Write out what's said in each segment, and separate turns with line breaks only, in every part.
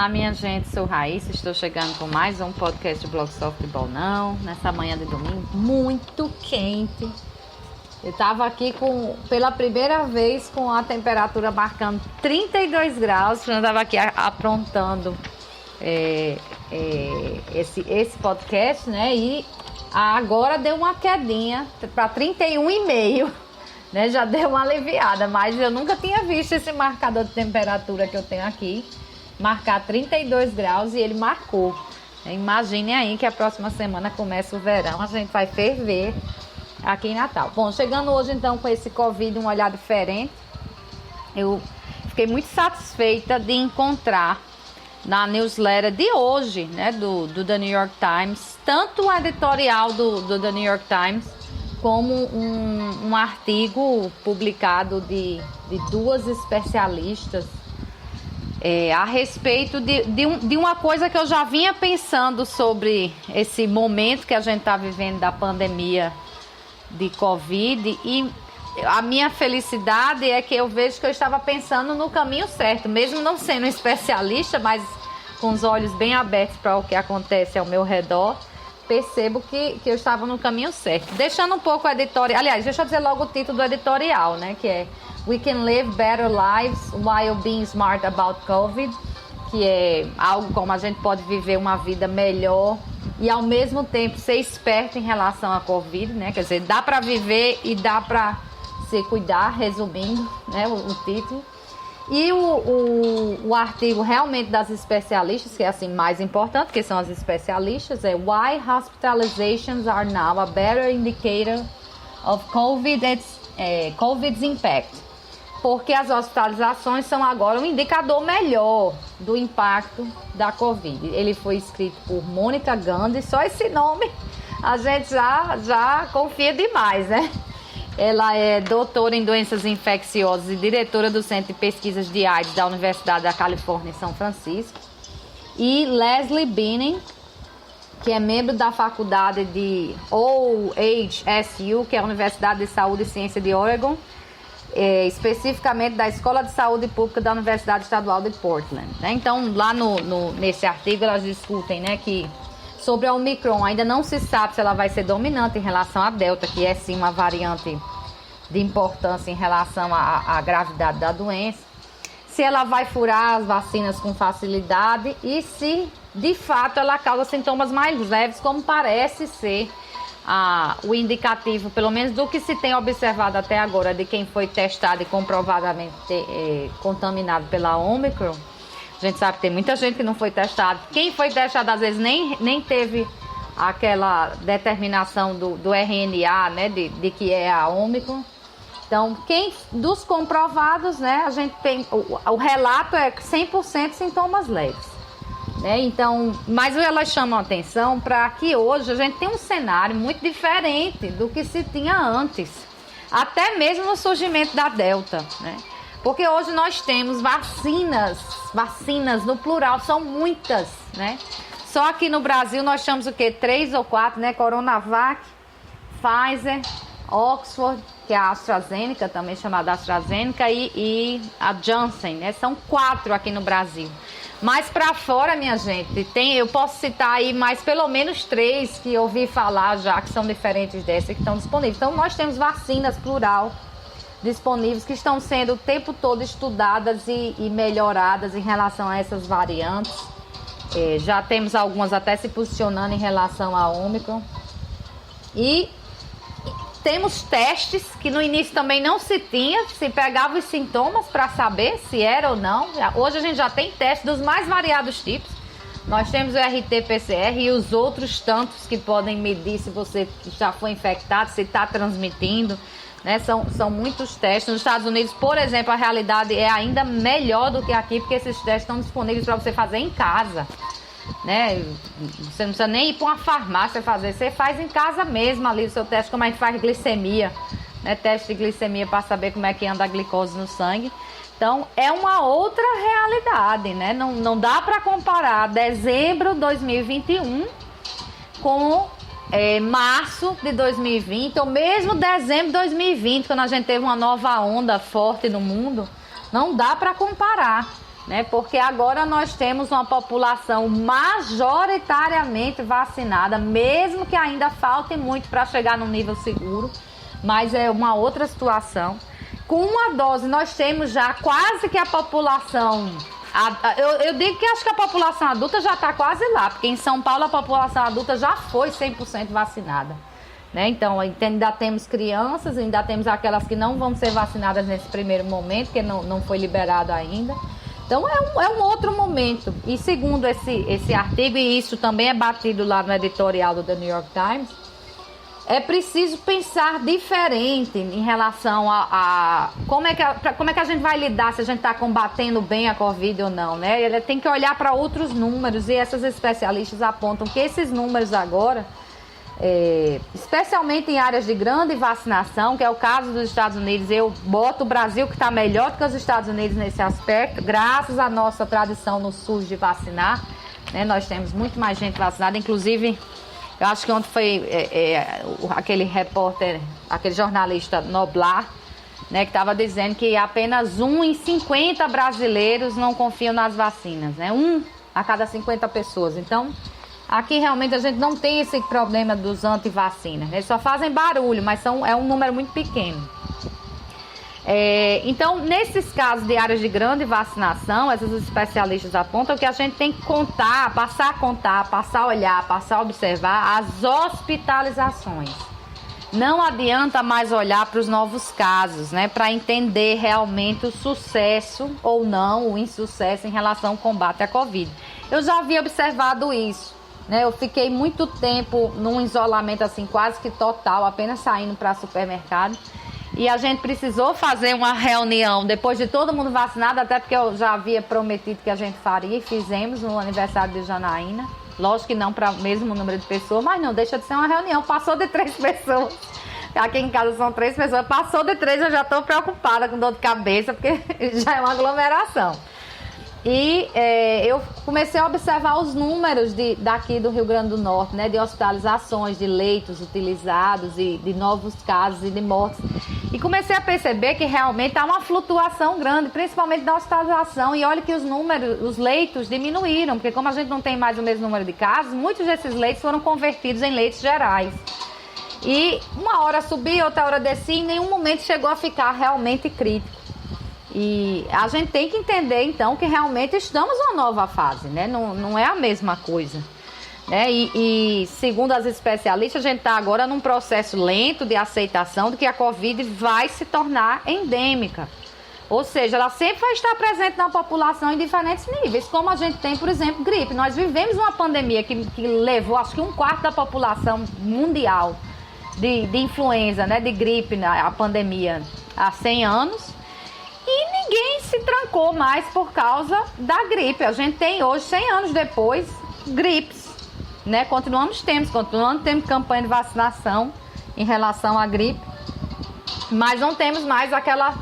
Olá, minha gente, sou Raíssa, estou chegando com mais um podcast do Blog Softball Não, nessa manhã de domingo, muito quente. Eu estava aqui pela primeira vez com a temperatura marcando 32 graus, eu estava aqui aprontando esse podcast, né, e agora deu uma quedinha para 31,5, né, já deu uma aliviada, mas eu nunca tinha visto esse marcador de temperatura que eu tenho aqui marcar 32 graus e ele marcou. Imaginem aí que a próxima semana começa o verão, a gente vai ferver aqui em Natal. Bom, chegando hoje então com esse Covid, um olhar diferente, eu fiquei muito satisfeita de encontrar na newsletter de hoje, né, do The New York Times, tanto o editorial do The New York Times, como um artigo publicado de duas especialistas a respeito de uma coisa que eu já vinha pensando sobre esse momento que a gente está vivendo da pandemia de Covid, e a minha felicidade é que eu vejo que eu estava pensando no caminho certo, mesmo não sendo especialista, mas com os olhos bem abertos para o que acontece ao meu redor, percebo que eu estava no caminho certo. Deixando um pouco o editorial, aliás, deixa eu dizer logo o título do editorial, né, que é We Can Live Better Lives While Being Smart About COVID, que é algo como a gente pode viver uma vida melhor e ao mesmo tempo ser esperto em relação à Covid, né? Quer dizer, dá para viver e dá para se cuidar, resumindo, né, o título. E o artigo realmente das especialistas, que é assim mais importante, que são as especialistas, é Why Hospitalizations Are Now a Better Indicator of COVID's Impact. Porque as hospitalizações são agora um indicador melhor do impacto da Covid. Ele foi escrito por Mônica Gandhi, só esse nome a gente já confia demais, né? Ela é doutora em doenças infecciosas e diretora do Centro de Pesquisas de AIDS da Universidade da Califórnia em São Francisco. E Leslie Binning, que é membro da faculdade de OHSU, que é a Universidade de Saúde e Ciência de Oregon, especificamente da Escola de Saúde Pública da Universidade Estadual de Portland, né? Então, lá nesse artigo, elas discutem, né, que sobre a Omicron ainda não se sabe se ela vai ser dominante em relação à Delta, que é sim uma variante de importância em relação à gravidade da doença, se ela vai furar as vacinas com facilidade e se de fato ela causa sintomas mais leves, como parece ser o indicativo, pelo menos do que se tem observado até agora, de quem foi testado e comprovadamente contaminado pela Omicron. A gente sabe que tem muita gente que não foi testado. Quem foi testado, às vezes, nem teve aquela determinação do RNA, né, de que é a Omicron. Então, dos comprovados, né, a gente tem, o relato é 100% sintomas leves. Né? Então, mas elas chamam a atenção para que hoje a gente tem um cenário muito diferente do que se tinha antes. Até mesmo no surgimento da Delta, né? Porque hoje nós temos vacinas no plural, são muitas, né? Só aqui no Brasil nós temos o quê? 3 ou 4, né? Coronavac, Pfizer, Oxford, que é a AstraZeneca, também chamada AstraZeneca, e a Janssen, né? São 4 aqui no Brasil. Mas para fora, minha gente, eu posso citar aí mais pelo menos 3 que eu ouvi falar já, que são diferentes dessa, que estão disponíveis. Então nós temos vacinas plural disponíveis que estão sendo o tempo todo estudadas e melhoradas em relação a essas variantes. Já temos algumas até se posicionando em relação à Omicron. E temos testes que no início também não se tinha, se pegava os sintomas para saber se era ou não. Hoje a gente já tem testes dos mais variados tipos. Nós temos o RT-PCR e os outros tantos que podem medir se você já foi infectado, se está transmitindo. Né? São muitos testes. Nos Estados Unidos, por exemplo, a realidade é ainda melhor do que aqui, porque esses testes estão disponíveis para você fazer em casa. Né? Você não precisa nem ir para uma farmácia fazer, você faz em casa mesmo ali o seu teste, como a gente faz glicemia, né? Teste de glicemia para saber como é que anda a glicose no sangue. Então é uma outra realidade, né? Não dá para comparar dezembro de 2021 com março de 2020, ou mesmo dezembro de 2020, quando a gente teve uma nova onda forte no mundo. Não dá para comparar. né? Porque agora nós temos uma população majoritariamente vacinada, mesmo que ainda falte muito para chegar num nível seguro, mas é uma outra situação. Com uma dose, nós temos já quase que a população... Eu digo que acho que a população adulta já está quase lá, porque em São Paulo a população adulta já foi 100% vacinada, né? Então ainda temos crianças, ainda temos aquelas que não vão ser vacinadas nesse primeiro momento, porque não foi liberado ainda. Então é um outro momento. E segundo esse artigo, e isso também é batido lá no editorial do The New York Times, é preciso pensar diferente em relação a como é que a gente vai lidar, se a gente está combatendo bem a Covid ou não, né? Ele tem que olhar para outros números, e essas especialistas apontam que esses números agora, especialmente em áreas de grande vacinação, que é o caso dos Estados Unidos, eu boto o Brasil, que está melhor do que os Estados Unidos nesse aspecto, graças à nossa tradição no SUS de vacinar, né? Nós temos muito mais gente vacinada, inclusive... Eu acho que ontem foi aquele repórter, aquele jornalista Noblar, né, que estava dizendo que apenas 1 em 50 brasileiros não confiam nas vacinas, né? 1 a cada 50 pessoas. Então, aqui realmente a gente não tem esse problema dos antivacinas. Eles só fazem barulho, mas é um número muito pequeno. Então, nesses casos de áreas de grande vacinação, essas especialistas apontam que a gente tem que passar a olhar, passar a observar as hospitalizações. Não adianta mais olhar para os novos casos, né, para entender realmente o sucesso ou não, o insucesso em relação ao combate à Covid. Eu já havia observado isso, né? Eu fiquei muito tempo num isolamento assim quase que total, apenas saindo para supermercado. E a gente precisou fazer uma reunião depois de todo mundo vacinado, até porque eu já havia prometido que a gente faria, e fizemos no aniversário de Janaína. Lógico que não para o mesmo número de pessoas, mas não deixa de ser uma reunião. Passou de 3 pessoas. Aqui em casa são 3 pessoas. Passou de 3, eu já estou preocupada com dor de cabeça, porque já é uma aglomeração. E eu comecei a observar os números daqui do Rio Grande do Norte, né, de hospitalizações, de leitos utilizados e de novos casos e de mortes. E comecei a perceber que realmente há uma flutuação grande, principalmente da hospitalização. E olha que os leitos diminuíram, porque como a gente não tem mais o mesmo número de casos, muitos desses leitos foram convertidos em leitos gerais. E uma hora subia, outra hora descia, e em nenhum momento chegou a ficar realmente crítico. E a gente tem que entender, então, que realmente estamos numa nova fase, né? Não é a mesma coisa, né? E segundo as especialistas, a gente está agora num processo lento de aceitação de que a Covid vai se tornar endêmica. Ou seja, ela sempre vai estar presente na população em diferentes níveis, como a gente tem, por exemplo, gripe. Nós vivemos uma pandemia que levou, acho que 1/4 da população mundial de influenza, né? De gripe, a pandemia, há 100 anos. E ninguém se trancou mais por causa da gripe. A gente tem hoje, 100 anos depois, gripes, né? Continuamos tendo campanha de vacinação em relação à gripe, mas não temos mais aquela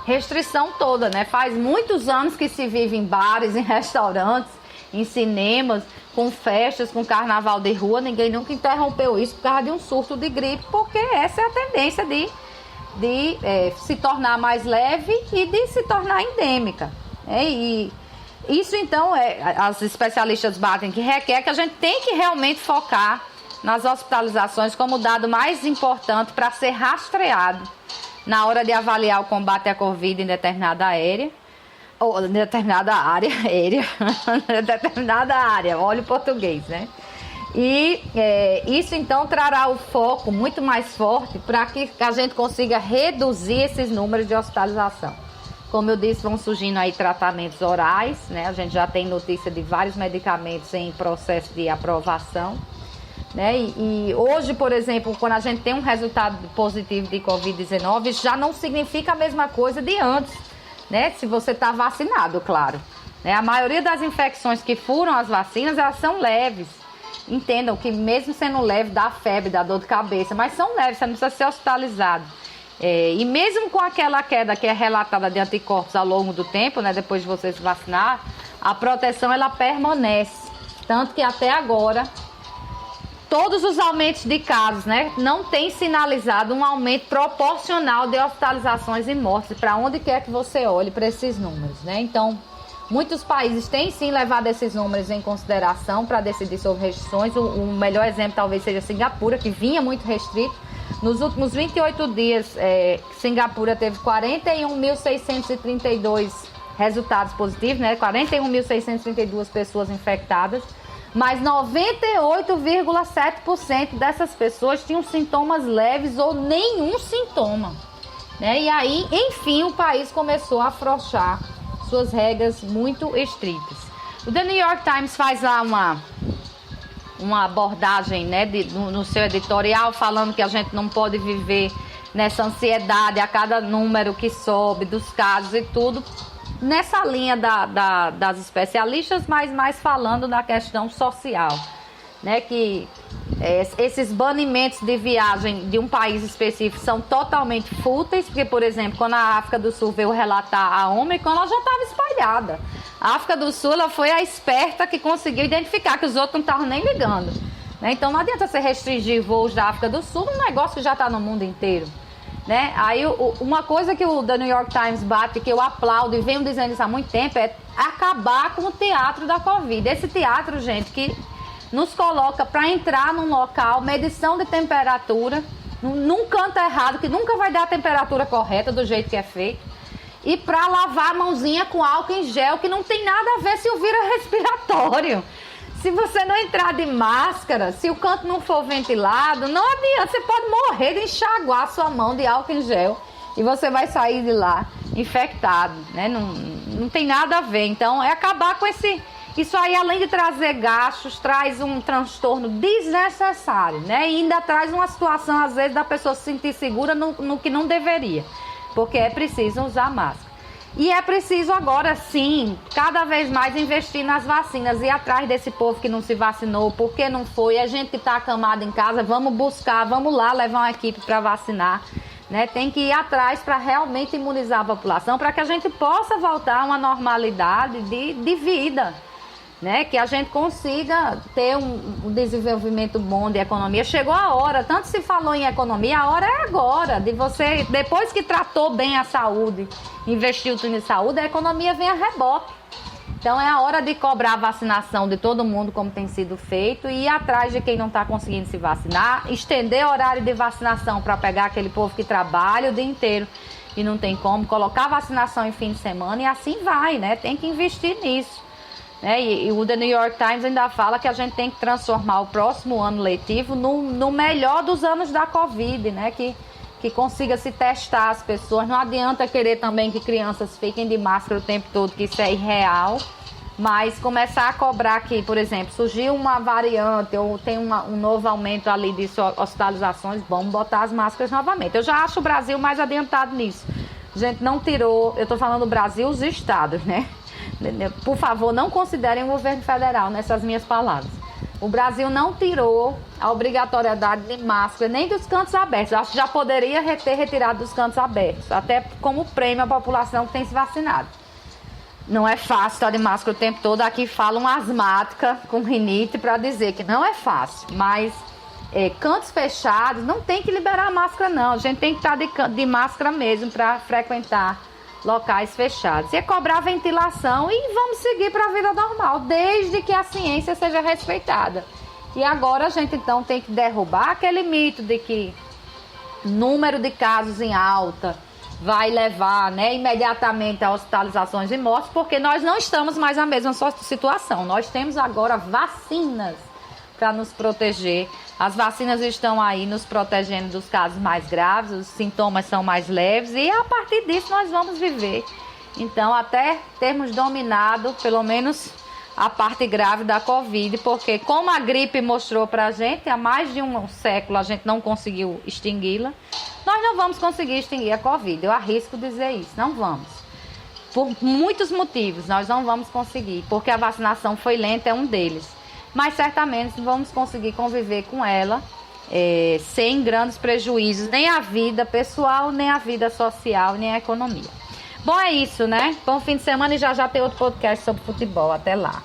restrição toda, né? Faz muitos anos que se vive em bares, em restaurantes, em cinemas, com festas, com carnaval de rua. Ninguém nunca interrompeu isso por causa de um surto de gripe, porque essa é a tendência de se tornar mais leve e de se tornar endêmica. E isso, então, as especialistas batem que requer que a gente tem que realmente focar nas hospitalizações como o dado mais importante para ser rastreado na hora de avaliar o combate à Covid em determinada área, olha o português, né? E isso então trará o foco muito mais forte para que a gente consiga reduzir esses números de hospitalização. Como eu disse, vão surgindo aí tratamentos orais, né? A gente já tem notícia de vários medicamentos em processo de aprovação, né? E hoje, por exemplo, quando a gente tem um resultado positivo de Covid-19, isso já não significa a mesma coisa de antes, né? Se você está vacinado, claro, né? A maioria das infecções que furam as vacinas, elas são leves. Entendam que mesmo sendo leve, dá febre, dá dor de cabeça, mas são leves, você não precisa ser hospitalizado. E mesmo com aquela queda que é relatada de anticorpos ao longo do tempo, né, depois de você se vacinar, a proteção ela permanece. Tanto que até agora, todos os aumentos de casos, né, não tem sinalizado um aumento proporcional de hospitalizações e mortes, para onde quer que você olhe para esses números, né? Então, Muitos países têm sim levado esses números em consideração para decidir sobre restrições. O melhor exemplo talvez seja Singapura, que vinha muito restrito. Nos últimos 28 dias, Singapura teve 41.632 resultados positivos, né? 41.632 pessoas infectadas, mas 98,7% dessas pessoas tinham sintomas leves ou nenhum sintoma, né? E aí, enfim, o país começou a afrouxar suas regras muito estritas. O The New York Times faz lá uma abordagem, né, no seu editorial, falando que a gente não pode viver nessa ansiedade a cada número que sobe dos casos e tudo, nessa linha das especialistas, mas mais falando da questão social, né, que esses banimentos de viagem de um país específico são totalmente fúteis, porque, por exemplo, quando a África do Sul veio relatar a Ômicron, ela já estava espalhada. A África do Sul, ela foi a esperta que conseguiu identificar que os outros não estavam nem ligando, né? Então não adianta você restringir voos da África do Sul num negócio que já está no mundo inteiro, né? Aí uma coisa que o The New York Times bate, que eu aplaudo e venho dizendo isso há muito tempo, é acabar com o teatro da Covid. Esse teatro, gente, que nos coloca para entrar num local, medição de temperatura, num canto errado, que nunca vai dar a temperatura correta do jeito que é feito, e para lavar a mãozinha com álcool em gel, que não tem nada a ver se o vírus é respiratório. Se você não entrar de máscara, se o canto não for ventilado, não adianta, você pode morrer de enxaguar sua mão de álcool em gel e você vai sair de lá infectado, né? Não tem nada a ver. Então, é acabar com isso aí, além de trazer gastos, traz um transtorno desnecessário, né? E ainda traz uma situação, às vezes, da pessoa se sentir segura no que não deveria, porque é preciso usar máscara. E é preciso agora sim, cada vez mais investir nas vacinas, ir atrás desse povo que não se vacinou, porque não foi, a gente que está acamado em casa, vamos buscar, vamos lá levar uma equipe para vacinar, né? Tem que ir atrás para realmente imunizar a população, para que a gente possa voltar a uma normalidade de vida, né? Que a gente consiga ter um desenvolvimento bom de economia. Chegou a hora, tanto se falou em economia, a hora é agora, de você, depois que tratou bem a saúde, investiu tudo em saúde, a economia vem a reboque. Então é a hora de cobrar a vacinação de todo mundo, como tem sido feito, e ir atrás de quem não está conseguindo se vacinar, estender o horário de vacinação para pegar aquele povo que trabalha o dia inteiro e não tem como, colocar vacinação em fim de semana, e assim vai, né? Tem que investir nisso. E o The New York Times ainda fala que a gente tem que transformar o próximo ano letivo no melhor dos anos da Covid, né? Que consiga se testar as pessoas. Não adianta querer também que crianças fiquem de máscara o tempo todo, que isso é irreal. Mas começar a cobrar que, por exemplo, surgiu uma variante ou tem um novo aumento ali de hospitalizações, vamos botar as máscaras novamente. Eu já acho o Brasil mais adiantado nisso. A gente não tirou, eu estou falando do Brasil, os estados, né? Por favor, não considerem o governo federal nessas minhas palavras. O Brasil não tirou a obrigatoriedade de máscara nem dos cantos abertos. Eu acho que já poderia ter retirado dos cantos abertos, até como prêmio à população que tem se vacinado. Não é fácil estar de máscara o tempo todo. Aqui fala uma asmática com rinite para dizer que não é fácil, mas cantos fechados não tem que liberar a máscara não. A gente tem que estar de máscara mesmo para frequentar locais fechados. E é cobrar ventilação e vamos seguir para a vida normal, desde que a ciência seja respeitada. E agora a gente então tem que derrubar aquele mito de que número de casos em alta vai levar, né, imediatamente a hospitalizações e mortes, porque nós não estamos mais na mesma situação. Nós temos agora vacinas para nos proteger. As vacinas estão aí nos protegendo dos casos mais graves, os sintomas são mais leves e a partir disso nós vamos viver. Então, até termos dominado, pelo menos, a parte grave da Covid, porque como a gripe mostrou pra gente, há mais de um século a gente não conseguiu extingui-la, nós não vamos conseguir extinguir a Covid. Eu arrisco dizer isso, não vamos. Por muitos motivos, nós não vamos conseguir, porque a vacinação foi lenta, é um deles. Mas certamente vamos conseguir conviver com ela sem grandes prejuízos, nem a vida pessoal, nem a vida social, nem a economia. Bom, é isso, né? Bom fim de semana e já tem outro podcast sobre futebol. Até lá.